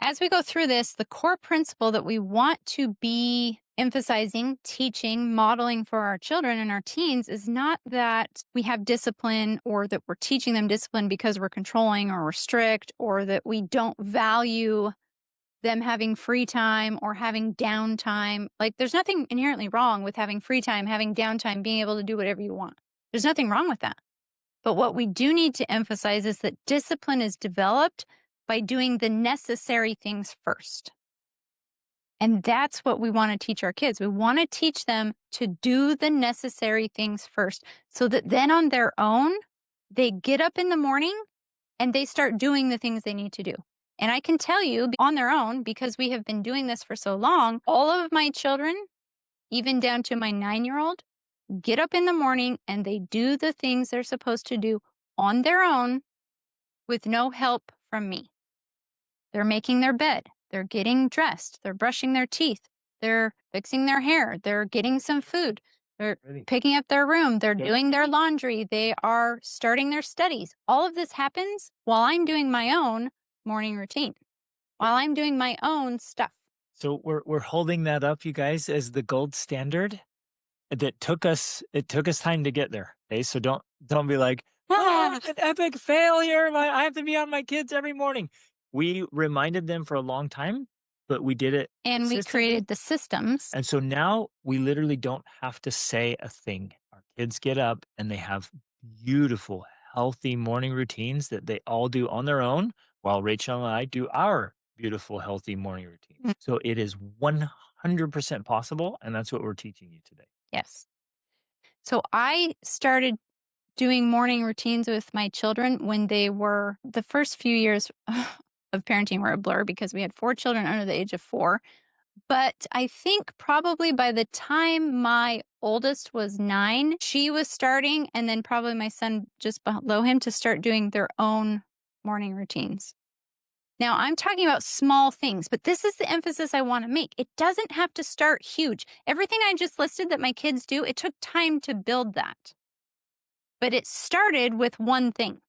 as we go through this, the core principle that we want to be emphasizing, teaching, modeling for our children and our teens is not that we have discipline or that we're teaching them discipline because we're controlling or we're strict or that we don't value them having free time or having downtime. Like, there's nothing inherently wrong with having free time, having downtime, being able to do whatever you want. There's nothing wrong with that. But what we do need to emphasize is that discipline is developed by doing the necessary things first. And that's what we want to teach our kids. We want to teach them to do the necessary things first so that then on their own, they get up in the morning and they start doing the things they need to do. And I can tell you on their own, because we have been doing this for so long, all of my children, even down to my 9-year-old, get up in the morning and they do the things they're supposed to do on their own with no help from me. They're making their bed. They're getting dressed. They're brushing their teeth. They're fixing their hair. They're getting some food. They're picking up their room. They're doing their laundry. They are starting their studies. All of this happens while I'm doing my own morning routine, while I'm doing my own stuff. So we're holding that up, you guys, as the gold standard that took us time to get there. Okay. So don't be like, oh, it's an epic failure. I have to be on my kids every morning. We reminded them for a long time, but we did it. And we created the systems. And so now we literally don't have to say a thing. Our kids get up and they have beautiful, healthy morning routines that they all do on their own, while Rachel and I do our beautiful, healthy morning routines. So it is 100% possible. And that's what we're teaching you today. Yes. So I started doing morning routines with my children when they were the first few years of parenting were a blur because we had 4 children under the age of 4. But I think probably by the time my oldest was 9, she was starting, and then probably my son just below him to start doing their own morning routines. Now, I'm talking about small things, but this is the emphasis I want to make. It doesn't have to start huge. Everything I just listed that my kids do, it took time to build that. But it started with one thing.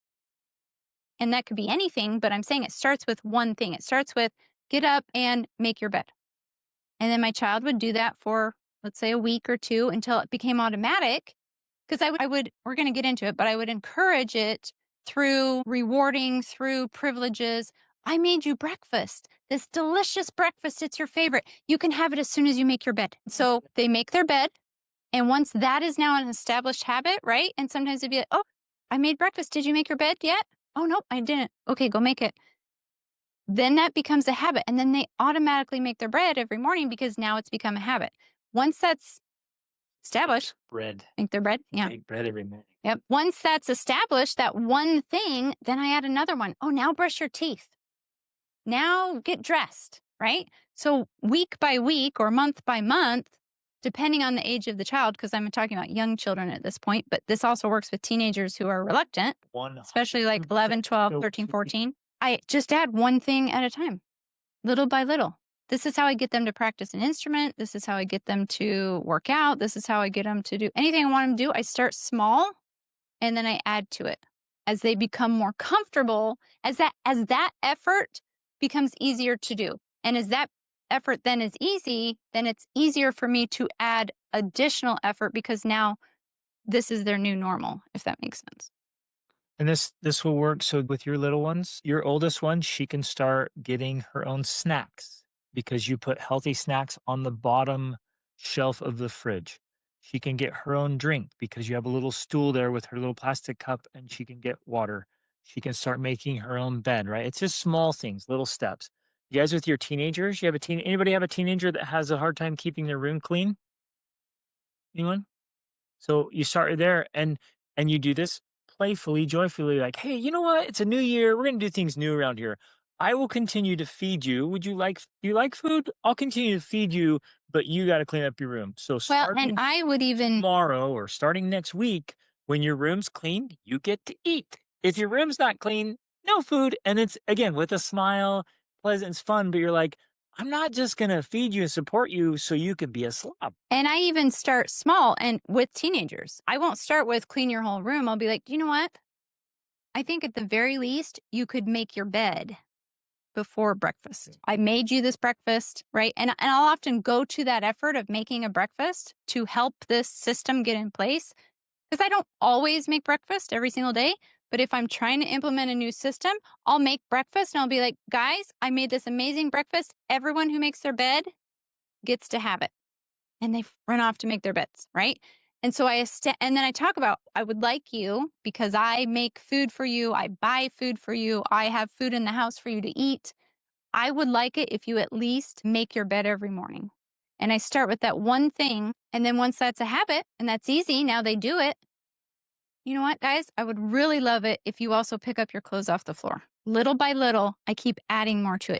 And that could be anything, but I'm saying it starts with one thing. It starts with get up and make your bed. And then my child would do that for, let's say, a week or 2 until it became automatic. Because I would, we're going to get into it, but I would encourage it through rewarding, through privileges. I made you breakfast, this delicious breakfast. It's your favorite. You can have it as soon as you make your bed. So they make their bed. And once that is now an established habit, right? And sometimes it'd be like, oh, I made breakfast. Did you make your bed yet? Oh, no, I didn't. Okay, go make it. Then that becomes a habit. And then they automatically make their bread every morning because now it's become a habit. Once that's established, make their bread. Yeah. Make bread every morning. Yep. Once that's established, that one thing, then I add another one. Oh, now brush your teeth. Now get dressed, right? So week by week or month by month, depending on the age of the child, because I'm talking about young children at this point, but this also works with teenagers who are reluctant, especially like 11, 12, 13, 14. I just add one thing at a time, little by little. This is how I get them to practice an instrument. This is how I get them to work out. This is how I get them to do anything I want them to do. I start small and then I add to it as they become more comfortable, as that effort becomes easier to do. And as that effort then is easy, then it's easier for me to add additional effort because now this is their new normal, if that makes sense. And this will work. So with your little ones, your oldest one, she can start getting her own snacks because you put healthy snacks on the bottom shelf of the fridge. She can get her own drink because you have a little stool there with her little plastic cup and she can get water. She can start making her own bed, right? It's just small things, little steps. You guys with your teenagers, you have anybody have a teenager that has a hard time keeping their room clean? Anyone? So you start there and you do this playfully, joyfully, like, hey, you know what? It's a new year. We're gonna do things new around here. I will continue to feed you. Do you like food? I'll continue to feed you, but you got to clean up your room. So Well, starting and I would even tomorrow or starting next week, when your room's clean, you get to eat. If your room's not clean, no food. And it's again with a smile, pleasant, it's fun, but you're like, I'm not just gonna feed you and support you so you can be a slob. And I even start small and with teenagers. I won't start with clean your whole room. I'll be like, you know what? I think at the very least, you could make your bed before Okay. breakfast. I made you this breakfast, right? And I'll often go to that effort of making a breakfast to help this system get in place because I don't always make breakfast every single day. But if I'm trying to implement a new system, I'll make breakfast and I'll be like, guys, I made this amazing breakfast. Everyone who makes their bed gets to have it. And they run off to make their beds, right? And so and then I talk about, I would like you because I make food for you. I buy food for you. I have food in the house for you to eat. I would like it if you at least make your bed every morning. And I start with that one thing. And then once that's a habit and that's easy, now they do it. You know what, guys? I would really love it if you also pick up your clothes off the floor. Little by little, I keep adding more to it.